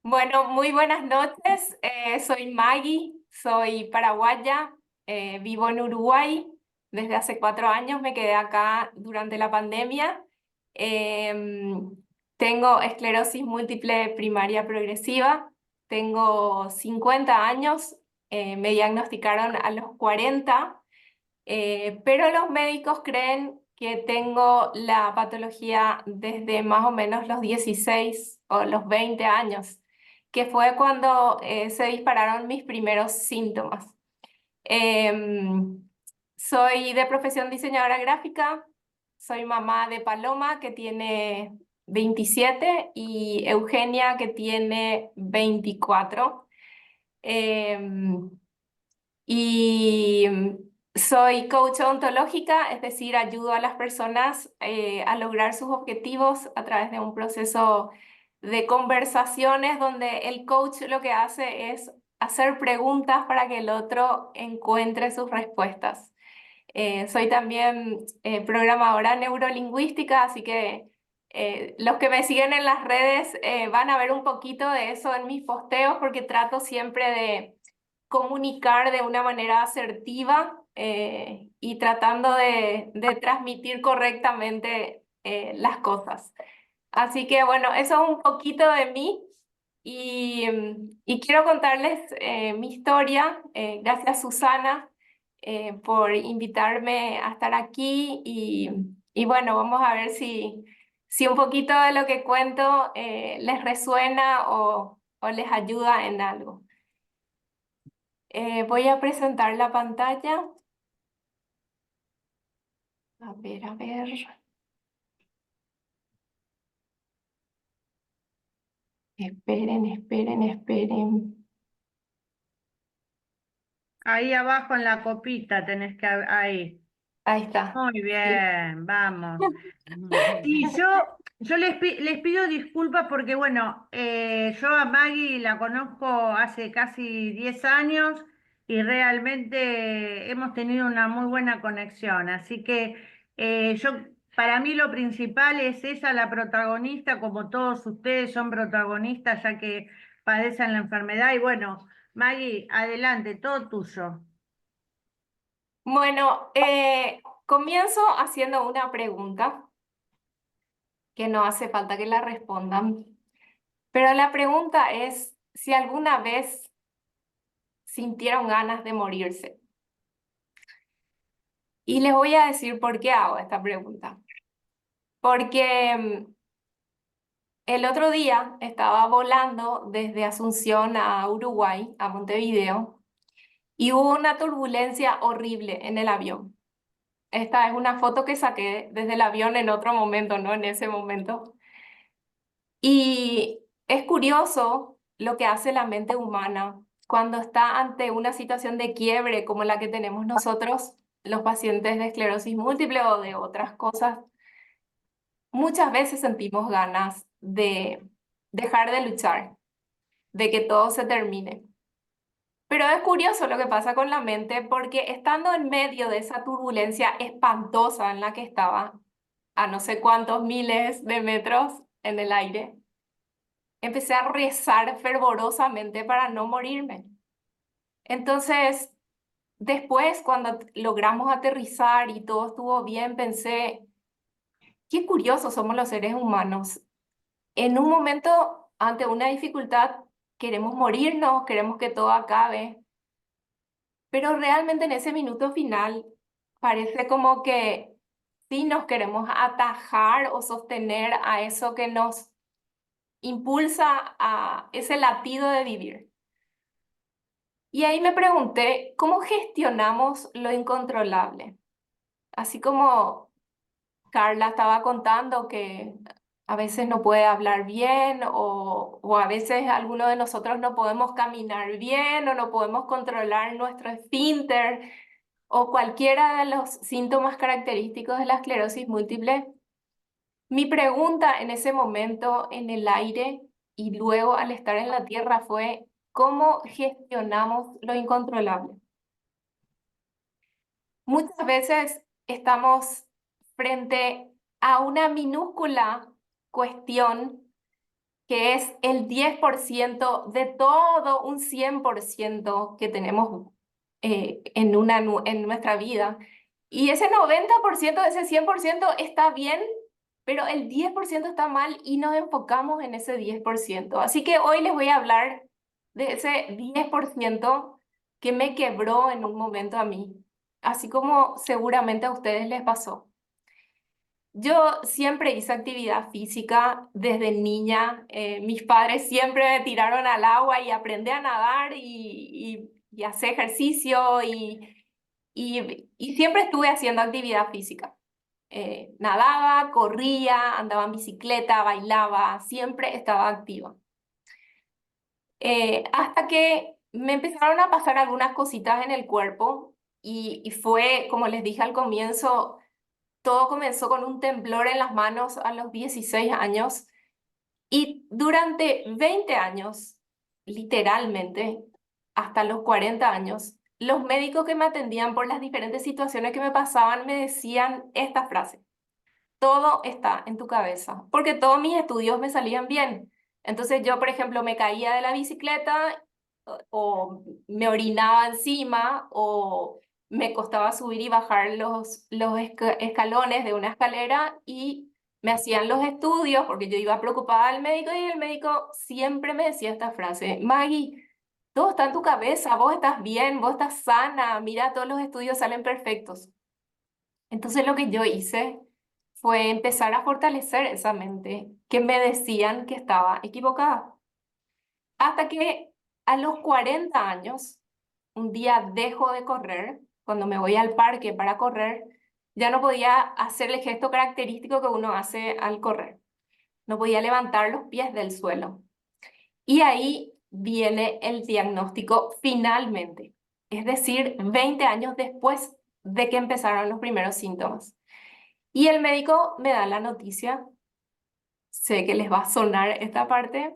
Bueno, muy buenas noches. Soy Maggie, soy paraguaya, vivo en Uruguay. Desde hace 4 años me quedé acá durante la pandemia. Em, Tengo esclerosis múltiple primaria progresiva. Tengo 50 años. Me diagnosticaron a los 40. Pero los médicos creen que tengo la patología desde más o menos los 16 o los 20 años, que fue cuando se dispararon mis primeros síntomas. Em, Soy de profesión diseñadora gráfica, soy mamá de Paloma, que tiene 27, y Eugenia, que tiene 24. Em, y soy coach ontológica, es decir, ayudo a las personas a lograr sus objetivos a través de un proceso de conversaciones donde el coach lo que hace es hacer preguntas para que el otro encuentre sus respuestas. Soy también programadora neurolingüística, así que los que me siguen en las redes van a ver un poquito de eso en mis posteos porque trato siempre de comunicar de una manera asertiva y tratando de transmitir correctamente las cosas. Así que bueno, eso es un poquito de mí y quiero contarles mi historia. Gracias Susana por invitarme a estar aquí y bueno, vamos a ver si un poquito de lo que cuento les resuena o les ayuda en algo. Voy a presentar la pantalla. A ver, a ver. Esperen, esperen, esperen. Ahí abajo en la copita tenés que, ahí. Ahí está. Muy Sí. bien, vamos. Y yo les pido disculpas porque, bueno, yo a Maggie la conozco hace casi 10 años y realmente hemos tenido una muy buena conexión. Así que para mí lo principal es ella la protagonista, como todos ustedes son protagonistas ya que padecen la enfermedad. Y bueno, Maggie, adelante, todo tuyo. Bueno, comienzo haciendo una pregunta que no hace falta que la respondan, pero la pregunta es si alguna vez sintieron ganas de morirse. Y les voy a decir por qué hago esta pregunta. Porque el otro día estaba volando desde Asunción a Uruguay, a Montevideo, y hubo una turbulencia horrible en el avión. Esta es una foto que saqué desde el avión en otro momento, no en ese momento. Y es curioso lo que hace la mente humana cuando está ante una situación de quiebre como la que tenemos nosotros, los pacientes de esclerosis múltiple o de otras cosas. Muchas veces sentimos ganas de dejar de luchar, de que todo se termine. Pero es curioso lo que pasa con la mente porque estando en medio de esa turbulencia espantosa en la que estaba, a no sé cuántos miles de metros en el aire, empecé a rezar fervorosamente para no morirme. Entonces, después, cuando logramos aterrizar y todo estuvo bien, pensé, qué curiosos somos los seres humanos. En un momento, ante una dificultad, queremos morirnos, queremos que todo acabe. Pero realmente en ese minuto final parece como que sí nos queremos atajar o sostener a eso que nos impulsa a ese latido de vivir. Y ahí me pregunté, ¿cómo gestionamos lo incontrolable? Así como Carla estaba contando que a veces no puede hablar bien o a veces algunos de nosotros no podemos caminar bien o no podemos controlar nuestro esfínter o cualquiera de los síntomas característicos de la esclerosis múltiple. Mi pregunta en ese momento en el aire y luego al estar en la tierra fue, ¿cómo gestionamos lo incontrolable? Muchas veces estamos frente a una minúscula cuestión que es el 10% de todo un 100% que tenemos en nuestra vida. Y ese 90% de ese 100% está bien, pero el 10% está mal y nos enfocamos en ese 10%. Así que hoy les voy a hablar de ese 10% que me quebró en un momento a mí, así como seguramente a ustedes les pasó. Yo siempre hice actividad física desde niña. Mis padres siempre me tiraron al agua y aprendí a nadar y hacer ejercicio y siempre estuve haciendo actividad física. Nadaba, corría, andaba en bicicleta, bailaba, siempre estaba activa. Hasta que me empezaron a pasar algunas cositas en el cuerpo y fue, como les dije al comienzo, todo comenzó con un temblor en las manos a los 16 años y durante 20 años, literalmente, hasta los 40 años, los médicos que me atendían por las diferentes situaciones que me pasaban me decían esta frase: todo está en tu cabeza, porque todos mis estudios me salían bien. Entonces yo, por ejemplo, me caía de la bicicleta o me orinaba encima o me costaba subir y bajar los escalones de una escalera y me hacían los estudios porque yo iba preocupada al médico y el médico siempre me decía esta frase: Maggie, todo está en tu cabeza, vos estás bien, vos estás sana, mira, todos los estudios salen perfectos. Entonces lo que yo hice fue empezar a fortalecer esa mente que me decían que estaba equivocada. Hasta que a los 40 años, un día dejo de correr, cuando me voy al parque para correr, ya no podía hacer el gesto característico que uno hace al correr. No podía levantar los pies del suelo. Y ahí viene el diagnóstico finalmente, es decir, 20 años después de que empezaron los primeros síntomas. Y el médico me da la noticia, sé que les va a sonar esta parte: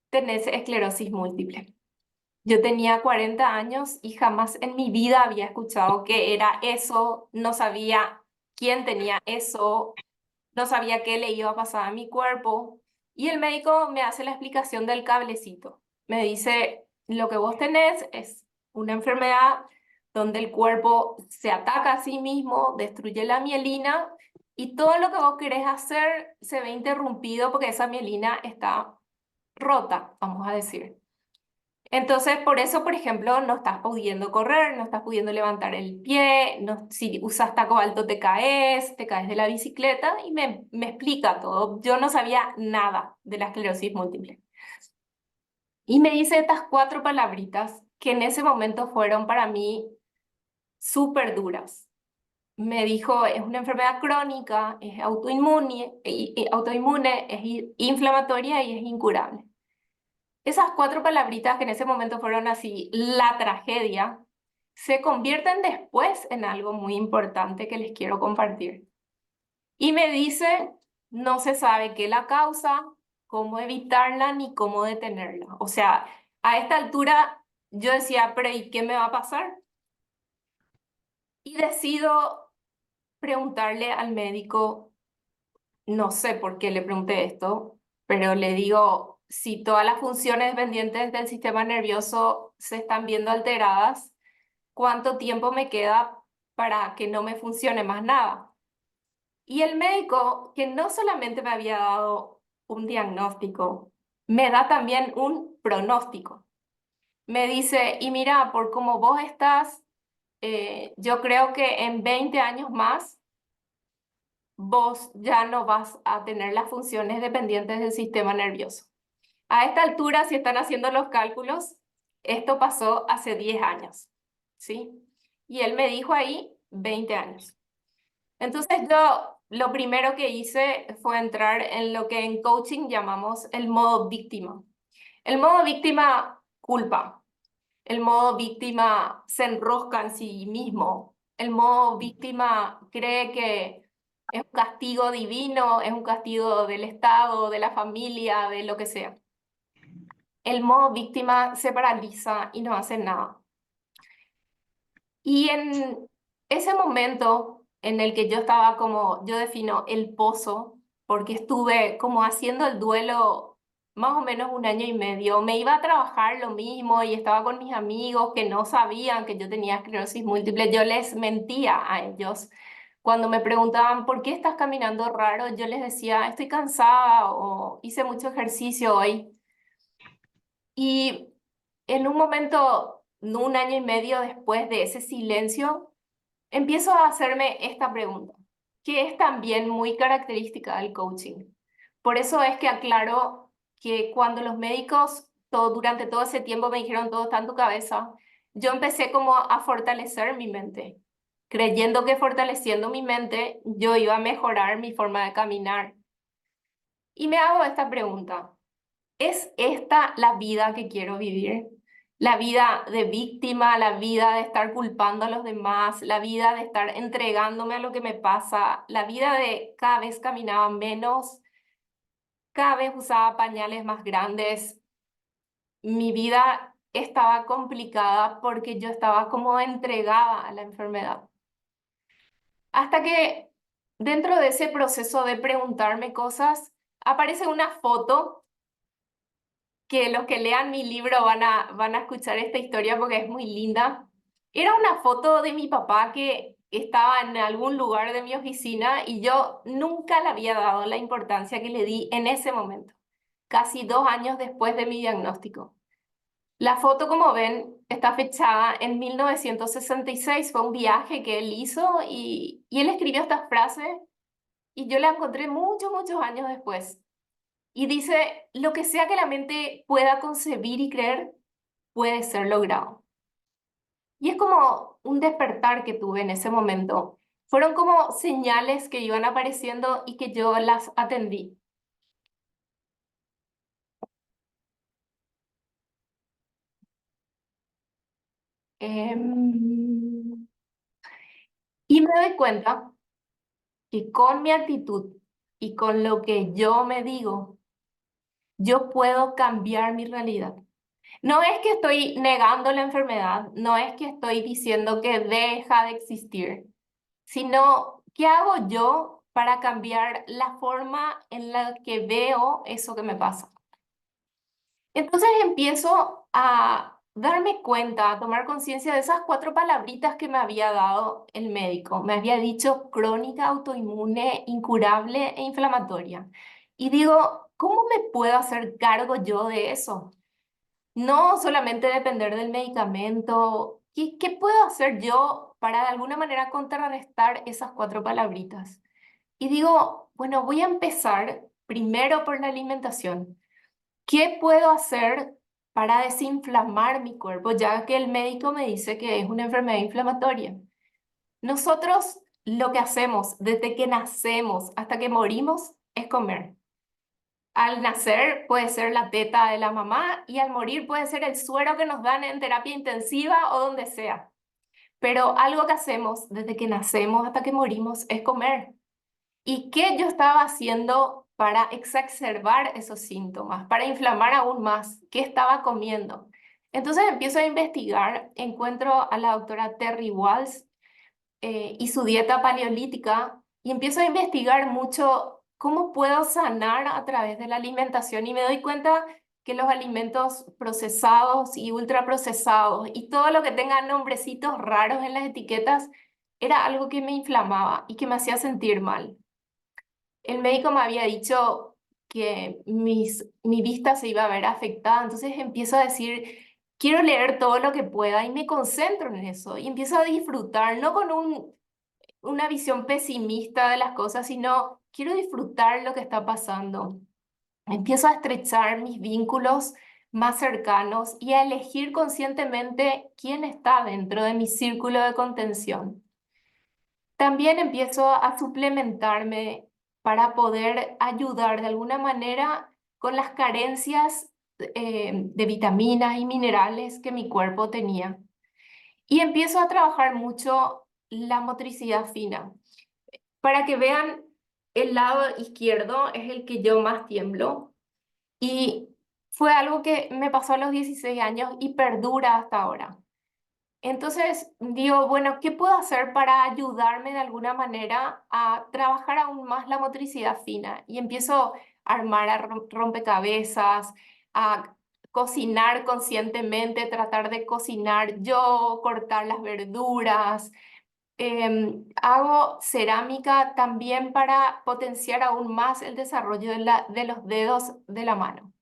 tenés esclerosis múltiple. Yo tenía 40 años y jamás en mi vida había escuchado qué era eso, no sabía quién tenía eso, no sabía qué le iba a pasar a mi cuerpo. Y el médico me hace la explicación del cablecito. Me dice: lo que vos tenés es una enfermedad donde el cuerpo se ataca a sí mismo, destruye la mielina y todo lo que vos querés hacer se ve interrumpido porque esa mielina está rota, vamos a decir. Entonces, por eso, por ejemplo, no estás pudiendo correr, no estás pudiendo levantar el pie, no, si usas taco alto te caes de la bicicleta y me explica todo. Yo no sabía nada de la esclerosis múltiple. Y me dice estas cuatro palabritas que en ese momento fueron para mí súper duras. Me dijo: es una enfermedad crónica, es autoinmune, es inflamatoria y es incurable. Esas cuatro palabritas que en ese momento fueron así, la tragedia, se convierten después en algo muy importante que les quiero compartir. Y me dice: no se sabe qué la causa, cómo evitarla ni cómo detenerla. O sea, a esta altura yo decía: pero ¿y qué me va a pasar? Y decido preguntarle al médico, no sé por qué le pregunté esto, pero le digo: si todas las funciones dependientes del sistema nervioso se están viendo alteradas, ¿cuánto tiempo me queda para que no me funcione más nada? Y el médico, que no solamente me había dado un diagnóstico, me da también un pronóstico. Me dice: y mira, por cómo vos estás, yo creo que en 20 años más vos ya no vas a tener las funciones dependientes del sistema nervioso. A esta altura, si están haciendo los cálculos, esto pasó hace 10 años, ¿sí? Y él me dijo ahí 20 años. Entonces yo lo primero que hice fue entrar en lo que en coaching llamamos el modo víctima. El modo víctima culpa, el modo víctima se enrosca en sí mismo, el modo víctima cree que es un castigo divino, es un castigo del Estado, de la familia, de lo que sea. El modo víctima se paraliza y no hace nada. Y en ese momento en el que yo estaba como, yo defino el pozo, porque estuve como haciendo el duelo más o menos un año y medio. Me iba a trabajar lo mismo y estaba con mis amigos que no sabían que yo tenía esclerosis múltiple. Yo les mentía a ellos. Cuando me preguntaban, ¿por qué estás caminando raro? Yo les decía, estoy cansada o hice mucho ejercicio hoy. Y en un momento, no un año y medio después de ese silencio, empiezo a hacerme esta pregunta, que es también muy característica del coaching. Por eso es que aclaro que cuando los médicos durante todo ese tiempo me dijeron todo está en tu cabeza, yo empecé como a fortalecer mi mente, creyendo que fortaleciendo mi mente yo iba a mejorar mi forma de caminar. Y me hago esta pregunta. ¿Es esta la vida que quiero vivir? La vida de víctima, la vida de estar culpando a los demás, la vida de estar entregándome a lo que me pasa, la vida de cada vez caminaba menos, cada vez usaba pañales más grandes. Mi vida estaba complicada porque yo estaba como entregada a la enfermedad. Hasta que dentro de ese proceso de preguntarme cosas, aparece una foto que los que lean mi libro van a escuchar esta historia porque es muy linda. Era una foto de mi papá que estaba en algún lugar de mi oficina y yo nunca le había dado la importancia que le di en ese momento, casi 2 años después de mi diagnóstico. La foto, como ven, está fechada en 1966. Fue un viaje que él hizo y él escribió esta frase y yo la encontré muchos, muchos años después. Y dice, lo que sea que la mente pueda concebir y creer, puede ser logrado. Y es como un despertar que tuve en ese momento. Fueron como señales que iban apareciendo y que yo las atendí. Em, y me doy cuenta que con mi actitud y con lo que yo me digo, yo puedo cambiar mi realidad. No es que estoy negando la enfermedad, no es que estoy diciendo que deja de existir, sino qué hago yo para cambiar la forma en la que veo eso que me pasa. Entonces empiezo a darme cuenta, a tomar conciencia de esas 4 palabritas que me había dado el médico. Me había dicho crónica, autoinmune, incurable e inflamatoria. Y digo, ¿cómo me puedo hacer cargo yo de eso? No solamente depender del medicamento. ¿Qué puedo hacer yo para de alguna manera contrarrestar esas 4 palabritas? Y digo, bueno, voy a empezar primero por la alimentación. ¿Qué puedo hacer para desinflamar mi cuerpo, ya que el médico me dice que es una enfermedad inflamatoria? Nosotros lo que hacemos desde que nacemos hasta que morimos es comer. Al nacer puede ser la teta de la mamá y al morir puede ser el suero que nos dan en terapia intensiva o donde sea. Pero algo que hacemos desde que nacemos hasta que morimos es comer. ¿Y qué yo estaba haciendo para exacerbar esos síntomas, para inflamar aún más? ¿Qué estaba comiendo? Entonces empiezo a investigar, encuentro a la doctora Terry Walls y su dieta paleolítica y empiezo a investigar mucho cómo puedo sanar a través de la alimentación y me doy cuenta que los alimentos procesados y ultraprocesados y todo lo que tenga nombrecitos raros en las etiquetas era algo que me inflamaba y que me hacía sentir mal. El médico me había dicho que mi vista se iba a ver afectada, entonces empiezo a decir, quiero leer todo lo que pueda y me concentro en eso y empiezo a disfrutar, no con una visión pesimista de las cosas, sino quiero disfrutar lo que está pasando. Empiezo a estrechar mis vínculos más cercanos y a elegir conscientemente quién está dentro de mi círculo de contención. También empiezo a suplementarme para poder ayudar de alguna manera con las carencias de vitaminas y minerales que mi cuerpo tenía. Y empiezo a trabajar mucho la motricidad fina. Para que vean, el lado izquierdo es el que yo más tiemblo y fue algo que me pasó a los 16 años y perdura hasta ahora. Entonces digo, bueno, ¿qué puedo hacer para ayudarme de alguna manera a trabajar aún más la motricidad fina? Y empiezo armar a rompecabezas, a cocinar conscientemente, tratar de cocinar yo, cortar las verduras. Hago cerámica también para potenciar aún más el desarrollo de los dedos de la mano.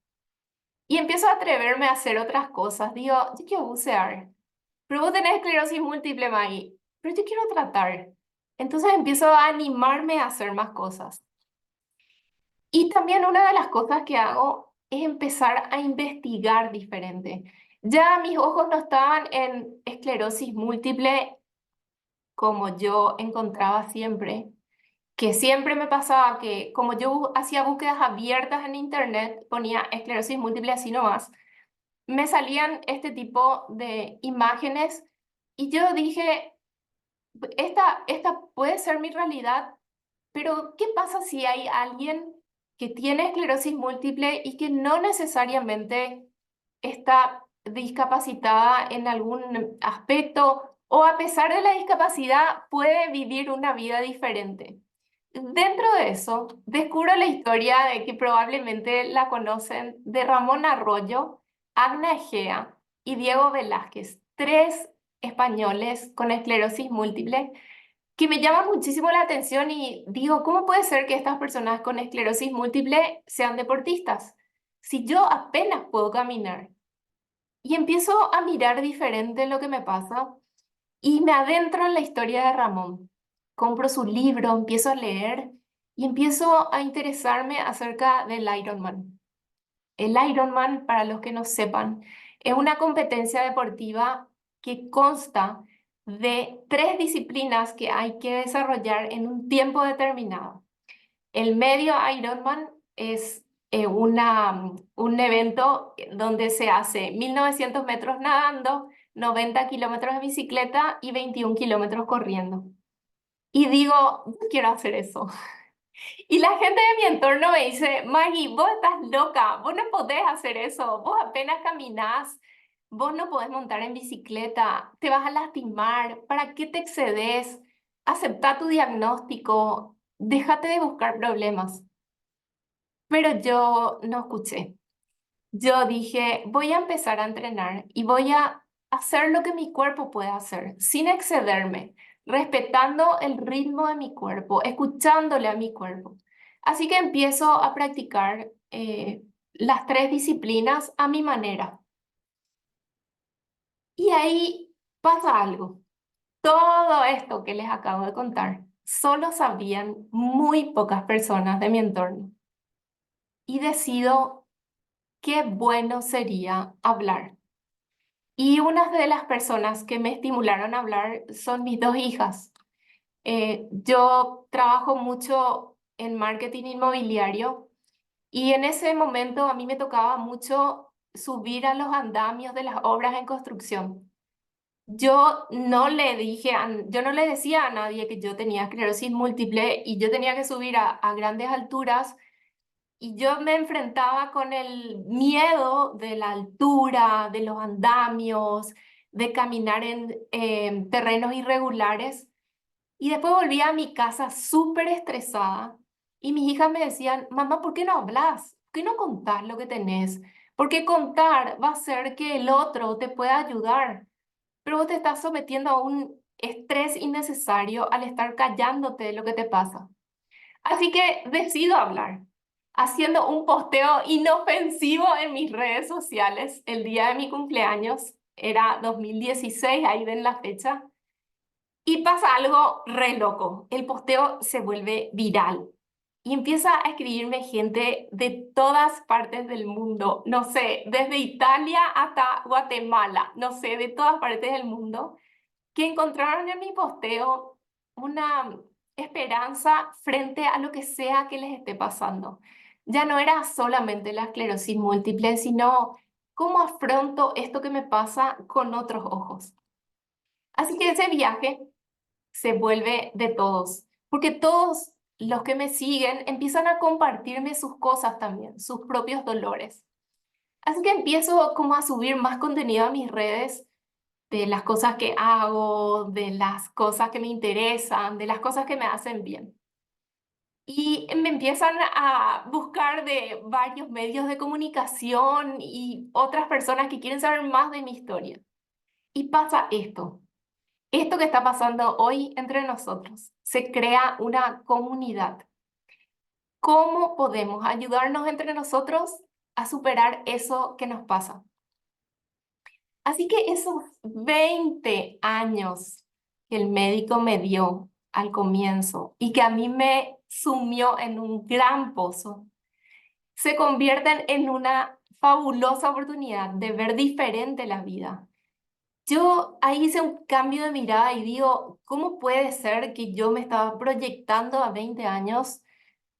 Y empiezo a atreverme a hacer otras cosas. Digo, yo quiero bucear, pero vos tenés esclerosis múltiple, Maggie, pero yo quiero tratar. Entonces empiezo a animarme a hacer más cosas. Y también una de las cosas que hago es empezar a investigar diferente. Ya mis ojos no estaban en esclerosis múltiple como yo encontraba siempre, que siempre me pasaba que como yo hacía búsquedas abiertas en internet, ponía esclerosis múltiple así nomás, me salían este tipo de imágenes y yo dije, esta puede ser mi realidad, pero ¿qué pasa si hay alguien que tiene esclerosis múltiple y que no necesariamente está discapacitada en algún aspecto o a pesar de la discapacidad puede vivir una vida diferente? Dentro de eso, descubro la historia de que probablemente la conocen de Ramón Arroyo, Agna Egea y Diego Velázquez, tres españoles con esclerosis múltiple que me llaman muchísimo la atención y digo, ¿cómo puede ser que estas personas con esclerosis múltiple sean deportistas? Si yo apenas puedo caminar. Y empiezo a mirar diferente lo que me pasa y me adentro en la historia de Ramón. Compro su libro, empiezo a leer y empiezo a interesarme acerca del Ironman. El Ironman, para los que no sepan, es una competencia deportiva que consta de tres disciplinas que hay que desarrollar en un tiempo determinado. El medio Ironman es un evento donde se hace 1900 metros nadando, 90 kilómetros de bicicleta y 21 kilómetros corriendo. Y digo, yo quiero hacer eso. Y la gente de mi entorno me dice, Maggie, vos estás loca, vos no podés hacer eso, vos apenas caminás, vos no podés montar en bicicleta, te vas a lastimar, ¿para qué te excedes? Acepta tu diagnóstico, déjate de buscar problemas. Pero yo no escuché. Yo dije, voy a empezar a entrenar y voy a hacer lo que mi cuerpo puede hacer, sin excederme, respetando el ritmo de mi cuerpo, escuchándole a mi cuerpo. Así que empiezo a practicar las tres disciplinas a mi manera. Y ahí pasa algo. Todo esto que les acabo de contar, solo sabían muy pocas personas de mi entorno. Y decido qué bueno sería hablar. Y una de las personas que me estimularon a hablar son mis dos hijas. Yo trabajo mucho en marketing inmobiliario y en ese momento a mí me tocaba mucho subir a los andamios de las obras en construcción. Yo no le decía a nadie que yo tenía esclerosis múltiple y yo tenía que subir a grandes alturas y yo me enfrentaba con el miedo de la altura, de los andamios, de caminar en terrenos irregulares. Y después volví a mi casa súper estresada y mis hijas me decían, mamá, ¿por qué no hablas? ¿Por qué no contás lo que tenés? Porque contar va a hacer que el otro te pueda ayudar, pero vos te estás sometiendo a un estrés innecesario al estar callándote de lo que te pasa. Así que decido hablar, haciendo un posteo inofensivo en mis redes sociales el día de mi cumpleaños, era 2016, ahí ven la fecha, y pasa algo re loco, el posteo se vuelve viral y empieza a escribirme gente de todas partes del mundo, no sé, desde Italia hasta Guatemala, no sé, de todas partes del mundo que encontraron en mi posteo una esperanza frente a lo que sea que les esté pasando. Ya no era solamente la esclerosis múltiple, sino cómo afronto esto que me pasa con otros ojos. Así que ese viaje se vuelve de todos, porque todos los que me siguen empiezan a compartirme sus cosas también, sus propios dolores. Así que empiezo como a subir más contenido a mis redes de las cosas que hago, de las cosas que me interesan, de las cosas que me hacen bien. Y me empiezan a buscar de varios medios de comunicación y otras personas que quieren saber más de mi historia. Y pasa esto que está pasando hoy entre nosotros. Se crea una comunidad. ¿Cómo podemos ayudarnos entre nosotros a superar eso que nos pasa? Así que esos 20 años que el médico me dio al comienzo y que a mí me sumió en un gran pozo, se convierten en una fabulosa oportunidad de ver diferente la vida. Yo ahí hice un cambio de mirada y digo, ¿cómo puede ser que yo me estaba proyectando a 20 años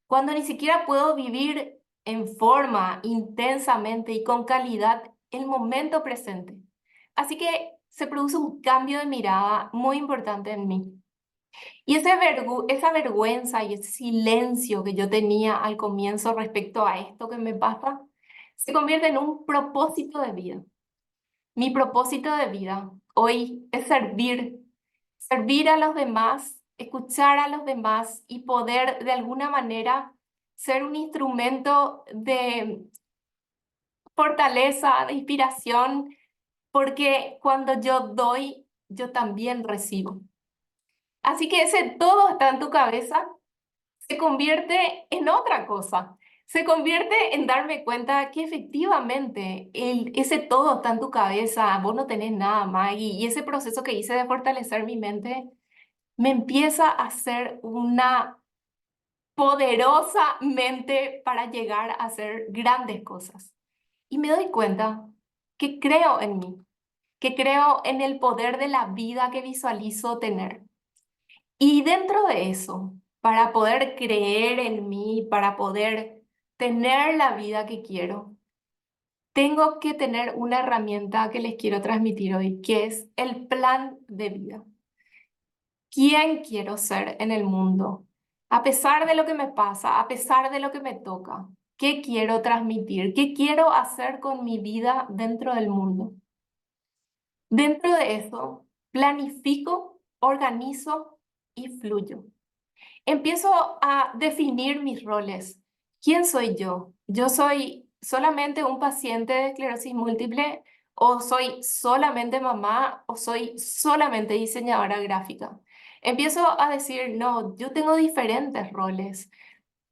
cuando ni siquiera puedo vivir en forma, intensamente y con calidad el momento presente? Así que se produce un cambio de mirada muy importante en mí. Y esa vergüenza y ese silencio que yo tenía al comienzo respecto a esto que me pasa, se convierte en un propósito de vida. Mi propósito de vida hoy es servir a los demás, escuchar a los demás y poder de alguna manera ser un instrumento de fortaleza, de inspiración, porque cuando yo doy, yo también recibo. Así que ese todo está en tu cabeza se convierte en otra cosa. Se convierte en darme cuenta que efectivamente ese todo está en tu cabeza, vos no tenés nada, Maggie, y ese proceso que hice de fortalecer mi mente me empieza a hacer una poderosa mente para llegar a hacer grandes cosas. Y me doy cuenta que creo en mí, que creo en el poder de la vida que visualizo tener. Y dentro de eso, para poder creer en mí, para poder tener la vida que quiero, tengo que tener una herramienta que les quiero transmitir hoy, que es el plan de vida. ¿Quién quiero ser en el mundo? A pesar de lo que me pasa, a pesar de lo que me toca, ¿qué quiero transmitir? ¿Qué quiero hacer con mi vida dentro del mundo? Dentro de eso, planifico, organizo y fluyo. Empiezo a definir mis roles. ¿Quién soy yo? ¿Yo soy solamente un paciente de esclerosis múltiple o soy solamente mamá o soy solamente diseñadora gráfica? Empiezo a decir, no, yo tengo diferentes roles.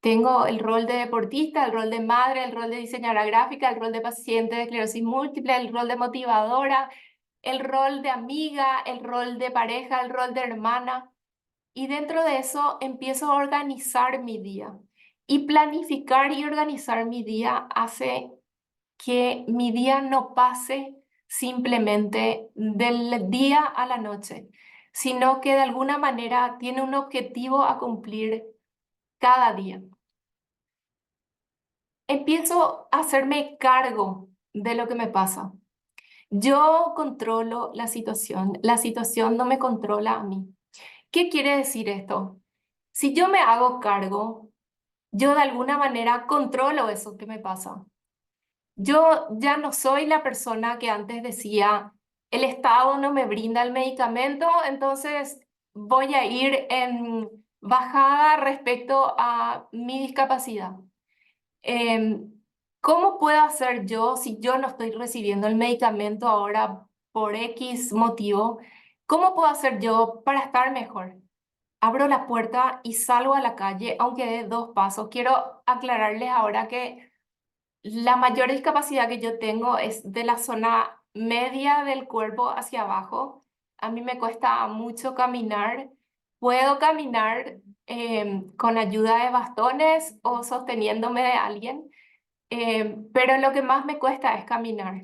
Tengo el rol de deportista, el rol de madre, el rol de diseñadora gráfica, el rol de paciente de esclerosis múltiple, el rol de motivadora, el rol de amiga, el rol de pareja, el rol de hermana. Y dentro de eso empiezo a organizar mi día. Y planificar y organizar mi día hace que mi día no pase simplemente del día a la noche, sino que de alguna manera tiene un objetivo a cumplir cada día. Empiezo a hacerme cargo de lo que me pasa. Yo controlo la situación no me controla a mí. ¿Qué quiere decir esto? Si yo me hago cargo, yo de alguna manera controlo eso que me pasa. Yo ya no soy la persona que antes decía, el Estado no me brinda el medicamento, entonces voy a ir en bajada respecto a mi discapacidad. Em, ¿Cómo puedo hacer yo si yo no estoy recibiendo el medicamento ahora por X motivo? ¿Cómo puedo hacer yo para estar mejor? Abro la puerta y salgo a la calle, aunque dé 2 pasos. Quiero aclararles ahora que la mayor discapacidad que yo tengo es de la zona media del cuerpo hacia abajo. A mí me cuesta mucho caminar. Puedo caminar con ayuda de bastones o sosteniéndome de alguien, pero lo que más me cuesta es caminar.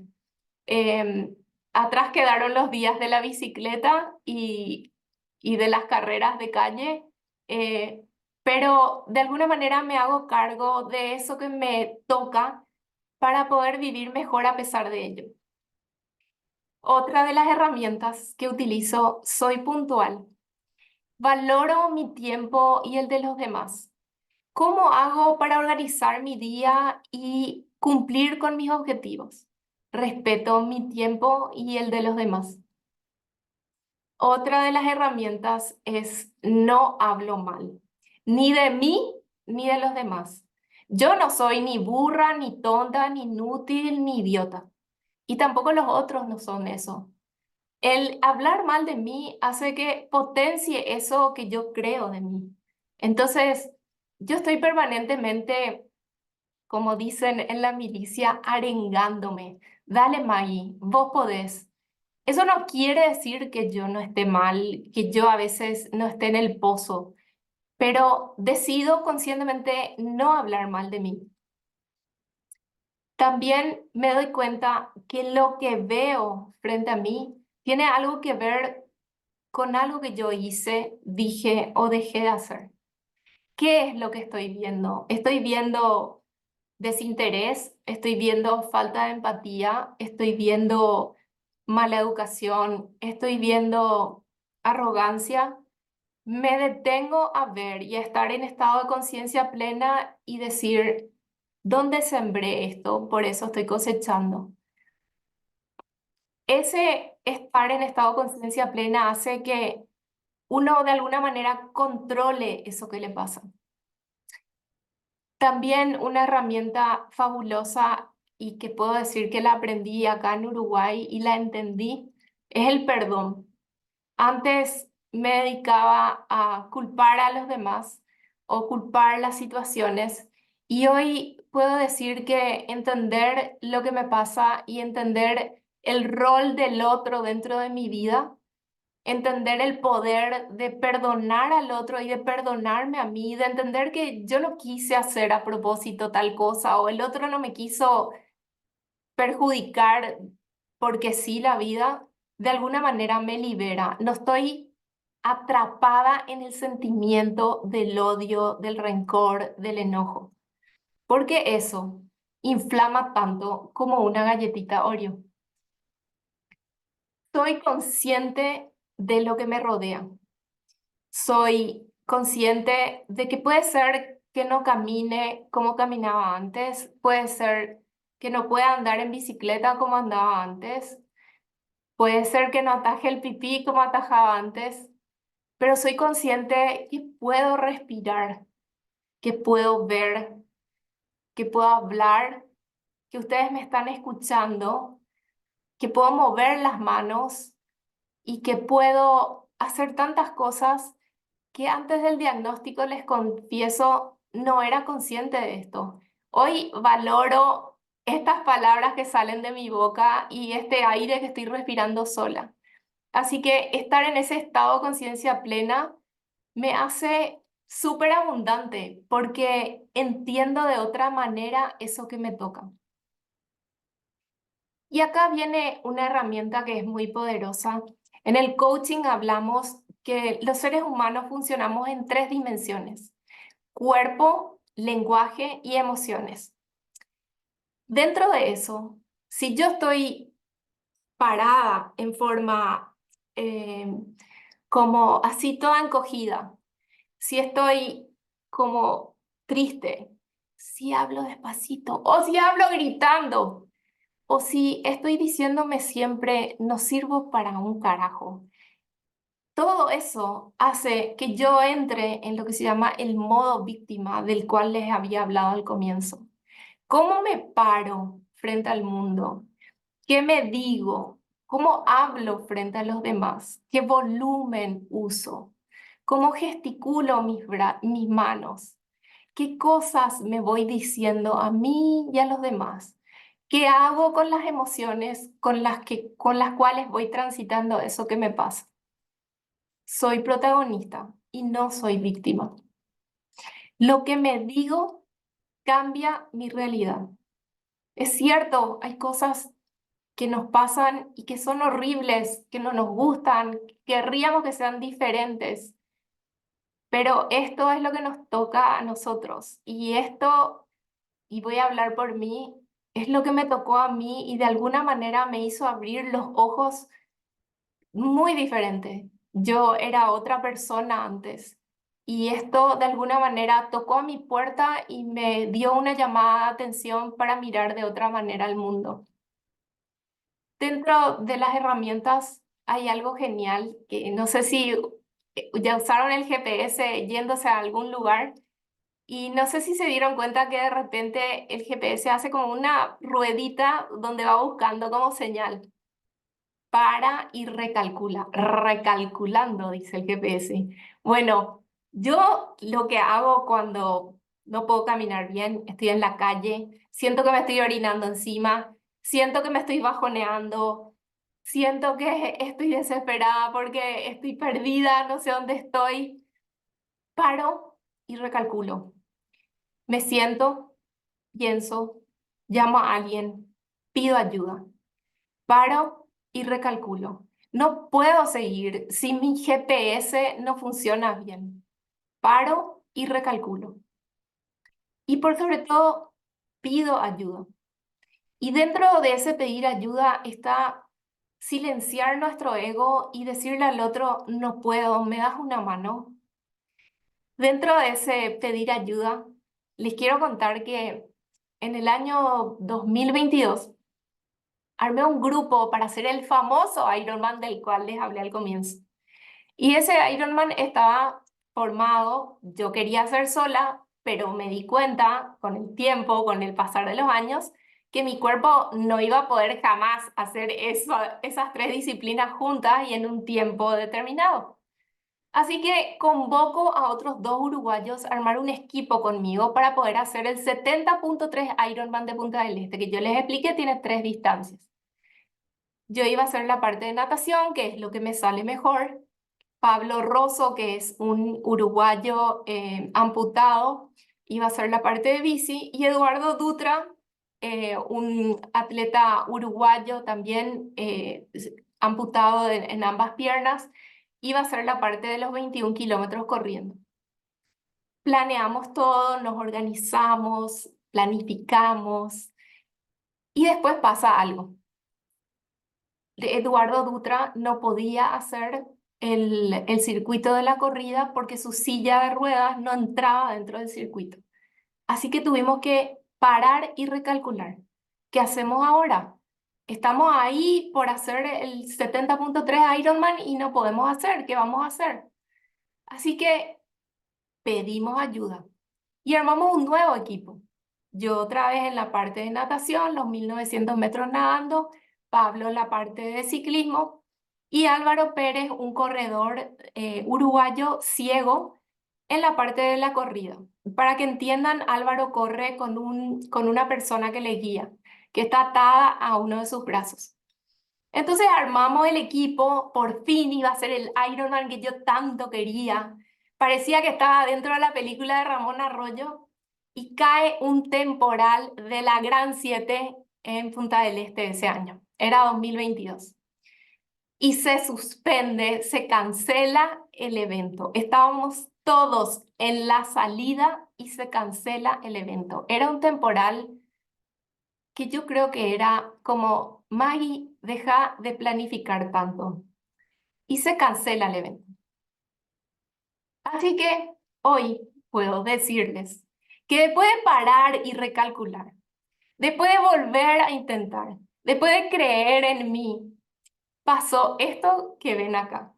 Em, Atrás quedaron los días de la bicicleta y de las carreras de calle, eh, pero de alguna manera me hago cargo de eso que me toca para poder vivir mejor a pesar de ello. Otra de las herramientas que utilizo, soy puntual. Valoro mi tiempo y el de los demás. ¿Cómo hago para organizar mi día y cumplir con mis objetivos? Respeto mi tiempo y el de los demás. Otra de las herramientas es no hablo mal, ni de mí ni de los demás. Yo no soy ni burra, ni tonta, ni inútil, ni idiota. Y tampoco los otros no son eso. El hablar mal de mí hace que potencie eso que yo creo de mí. Entonces, yo estoy permanentemente, como dicen en la milicia, arengándome. Dale, Maggie, vos podés. Eso no quiere decir que yo no esté mal, que yo a veces no esté en el pozo, pero decido conscientemente no hablar mal de mí. También me doy cuenta que lo que veo frente a mí tiene algo que ver con algo que yo hice, dije o dejé de hacer. ¿Qué es lo que estoy viendo? Estoy viendo desinterés, estoy viendo falta de empatía, estoy viendo mala educación, estoy viendo arrogancia. Me detengo a ver y a estar en estado de conciencia plena y decir, ¿dónde sembré esto? Por eso estoy cosechando. Ese estar en estado de conciencia plena hace que uno de alguna manera controle eso que le pasa. También una herramienta fabulosa y que puedo decir que la aprendí acá en Uruguay y la entendí es el perdón. Antes me dedicaba a culpar a los demás o culpar las situaciones y hoy puedo decir que entender lo que me pasa y entender el rol del otro dentro de mi vida, entender el poder de perdonar al otro y de perdonarme a mí, de entender que yo no quise hacer a propósito tal cosa o el otro no me quiso perjudicar porque sí la vida, de alguna manera me libera. No estoy atrapada en el sentimiento del odio, del rencor, del enojo, porque eso inflama tanto como una galletita Oreo. Soy consciente de lo que me rodea. Soy consciente de que puede ser que no camine como caminaba antes, puede ser que no pueda andar en bicicleta como andaba antes, puede ser que no ataje el pipí como atajaba antes, pero soy consciente que puedo respirar, que puedo ver, que puedo hablar, que ustedes me están escuchando, que puedo mover las manos y que puedo hacer tantas cosas que antes del diagnóstico, les confieso, no era consciente de esto. Hoy valoro estas palabras que salen de mi boca y este aire que estoy respirando sola. Así que estar en ese estado de conciencia plena me hace súper abundante porque entiendo de otra manera eso que me toca. Y acá viene una herramienta que es muy poderosa. En el coaching hablamos que los seres humanos funcionamos en 3 dimensiones: cuerpo, lenguaje y emociones. Dentro de eso, si yo estoy parada en forma eh, como así toda encogida, si estoy como triste, si hablo despacito o si hablo gritando, o si estoy diciéndome siempre, no sirvo para un carajo. Todo eso hace que yo entre en lo que se llama el modo víctima, del cual les había hablado al comienzo. ¿Cómo me paro frente al mundo? ¿Qué me digo? ¿Cómo hablo frente a los demás? ¿Qué volumen uso? ¿Cómo gesticulo mis manos? ¿Qué cosas me voy diciendo a mí y a los demás? ¿Qué hago con las emociones con las cuales voy transitando eso que me pasa? Soy protagonista y no soy víctima. Lo que me digo cambia mi realidad. Es cierto, hay cosas que nos pasan y que son horribles, que no nos gustan, querríamos que sean diferentes, pero esto es lo que nos toca a nosotros y esto, y voy a hablar por mí, es lo que me tocó a mí y de alguna manera me hizo abrir los ojos muy diferente. Yo era otra persona antes y esto de alguna manera tocó a mi puerta y me dio una llamada de atención para mirar de otra manera al mundo. Dentro de las herramientas hay algo genial que no sé si ya usaron el GPS yéndose a algún lugar. Y no sé si se dieron cuenta que de repente el GPS hace como una ruedita donde va buscando como señal. Para y recalcula, recalculando, dice el GPS. Bueno, yo lo que hago cuando no puedo caminar bien, estoy en la calle, siento que me estoy orinando encima, siento que me estoy bajoneando, siento que estoy desesperada porque estoy perdida, no sé dónde estoy, paro y recalculo. Me siento, pienso, llamo a alguien, pido ayuda. Paro y recalculo. No puedo seguir si mi GPS no funciona bien. Paro y recalculo. Y por sobre todo, pido ayuda. Y dentro de ese pedir ayuda está silenciar nuestro ego y decirle al otro, no puedo, ¿me das una mano? Dentro de ese pedir ayuda, les quiero contar que en el año 2022 armé un grupo para hacer el famoso Ironman del cual les hablé al comienzo. Y ese Ironman estaba formado, yo quería hacer sola, pero me di cuenta con el tiempo, con el pasar de los años, que mi cuerpo no iba a poder jamás hacer esas tres disciplinas juntas y en un tiempo determinado. Así que convoco a otros dos uruguayos a armar un equipo conmigo para poder hacer el 70.3 Ironman de Punta del Este, que yo les expliqué, tiene tres distancias. Yo iba a hacer la parte de natación, que es lo que me sale mejor. Pablo Rosso, que es un uruguayo amputado, iba a hacer la parte de bici. Y Eduardo Dutra, un atleta uruguayo también amputado en ambas piernas, iba a hacer la parte de los 21 kilómetros corriendo. Planeamos todo, nos organizamos, planificamos y después pasa algo. Eduardo Dutra no podía hacer el circuito de la corrida porque su silla de ruedas no entraba dentro del circuito. Así que tuvimos que parar y recalcular. ¿Qué hacemos ahora? Estamos ahí por hacer el 70.3 Ironman y no podemos hacer. ¿Qué vamos a hacer? Así que pedimos ayuda y armamos un nuevo equipo. Yo otra vez en la parte de natación, los 1900 metros nadando, Pablo en la parte de ciclismo y Álvaro Pérez, un corredor uruguayo ciego, en la parte de la corrida. Para que entiendan, Álvaro corre con una persona que le guía, que está atada a uno de sus brazos. Entonces armamos el equipo, por fin iba a ser el Ironman que yo tanto quería. Parecía que estaba dentro de la película de Ramón Arroyo y cae un temporal de la Gran 7 en Punta del Este ese año. Era 2022. Y se suspende, se cancela el evento. Estábamos todos en la salida y se cancela el evento. Era un temporal que yo creo que era como, Maggie, deja de planificar tanto. Y se cancela el evento. Así que hoy puedo decirles que después de parar y recalcular, después de volver a intentar, después de creer en mí, pasó esto que ven acá.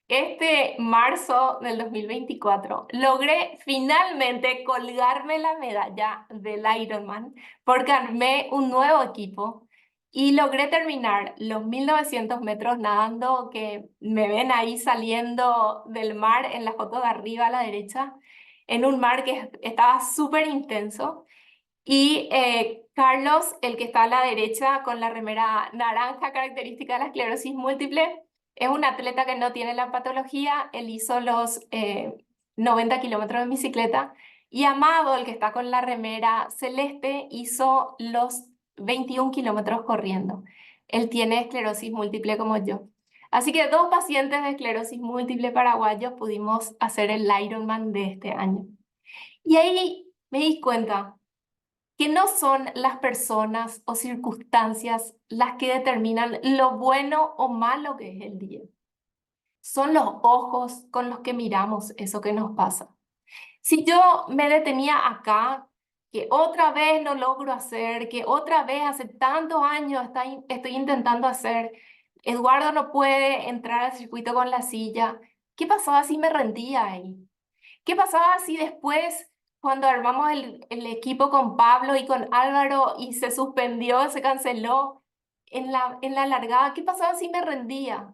Este marzo del 2024 logré finalmente colgarme la medalla del Ironman porque armé un nuevo equipo y logré terminar los 1900 metros nadando que me ven ahí saliendo del mar en la foto de arriba a la derecha, en un mar que estaba súper intenso. Y Carlos, el que está a la derecha con la remera naranja característica de la esclerosis múltiple, es un atleta que no tiene la patología. Él hizo los 90 kilómetros en bicicleta. Y Amado, el que está con la remera celeste, hizo los 21 kilómetros corriendo. Él tiene esclerosis múltiple como yo. Así que dos pacientes de esclerosis múltiple paraguayos pudimos hacer el Ironman de este año. Y ahí me di cuenta que no son las personas o circunstancias las que determinan lo bueno o malo que es el día. Son los ojos con los que miramos eso que nos pasa. Si yo me detenía acá, que otra vez no logro hacer, que otra vez hace tantos años estoy intentando hacer, Eduardo no puede entrar al circuito con la silla, ¿qué pasaba si me rendía ahí? ¿Qué pasaba si después cuando armamos el equipo con Pablo y con Álvaro y se suspendió, se canceló en la largada, ¿qué pasaba si me rendía?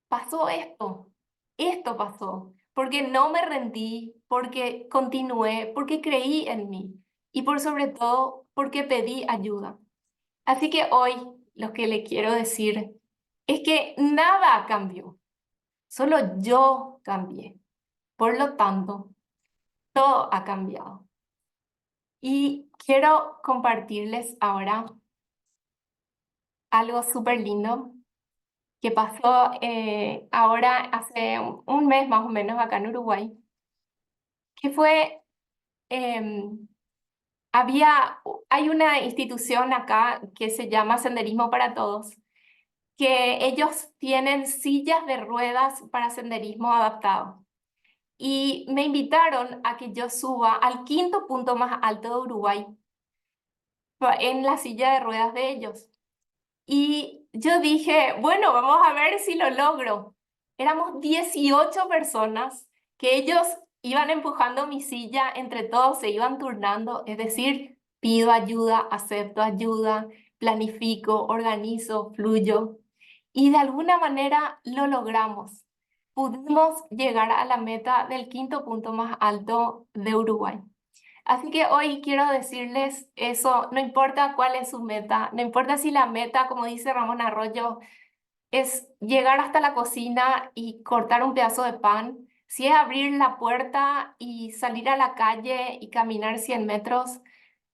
Pasó esto pasó, porque no me rendí, porque continué, porque creí en mí y por sobre todo porque pedí ayuda. Así que hoy lo que le quiero decir es que nada cambió, solo yo cambié. Por lo tanto, todo ha cambiado. Y quiero compartirles ahora algo súper lindo que pasó ahora hace un mes más o menos acá en Uruguay, que fue, em, hay una institución acá que se llama Senderismo para Todos, que ellos tienen sillas de ruedas para senderismo adaptado. Y me invitaron a que yo suba al quinto punto más alto de Uruguay, en la silla de ruedas de ellos. Y yo dije, bueno, vamos a ver si lo logro. Éramos 18 personas que ellos iban empujando mi silla, entre todos se iban turnando, es decir, pido ayuda, acepto ayuda, planifico, organizo, fluyo. Y de alguna manera lo logramos. Pudimos llegar a la meta del quinto punto más alto de Uruguay. Así que hoy quiero decirles eso, no importa cuál es su meta, no importa si la meta, como dice Ramón Arroyo, es llegar hasta la cocina y cortar un pedazo de pan, si es abrir la puerta y salir a la calle y caminar 100 metros,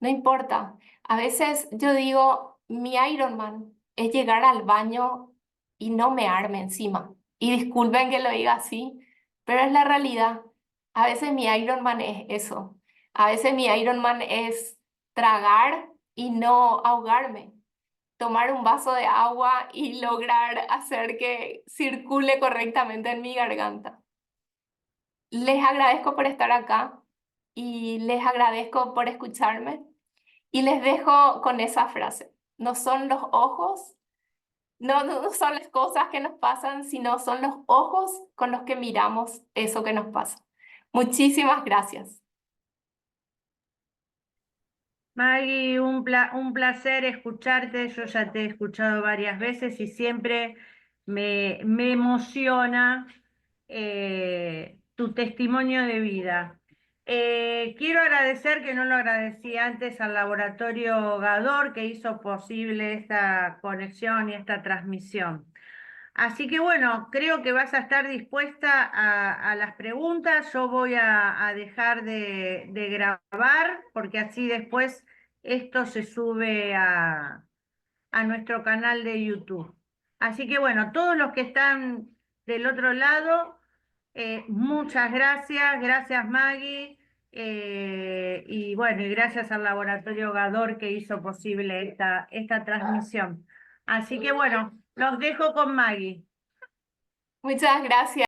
no importa. A veces yo digo, mi Ironman es llegar al baño y no mearme encima. Y disculpen que lo diga así, pero es la realidad. A veces mi Ironman es eso. A veces mi Ironman es tragar y no ahogarme, tomar un vaso de agua y lograr hacer que circule correctamente en mi garganta. Les agradezco por estar acá y les agradezco por escucharme y les dejo con esa frase. No son los ojos, no son las cosas que nos pasan, sino son los ojos con los que miramos eso que nos pasa. Muchísimas gracias. Maggie, un placer escucharte. Yo ya te he escuchado varias veces y siempre me emociona tu testimonio de vida. Quiero agradecer, que no lo agradecí antes, al Laboratorio Gador que hizo posible esta conexión y esta transmisión. Así que bueno, creo que vas a estar dispuesta a las preguntas. Yo voy a dejar de grabar porque así después esto se sube a nuestro canal de YouTube. Así que bueno, todos los que están del otro lado, muchas gracias, gracias Maggie, y bueno, y gracias al Laboratorio Gador que hizo posible esta transmisión. Así que bueno, los dejo con Maggie. Muchas gracias.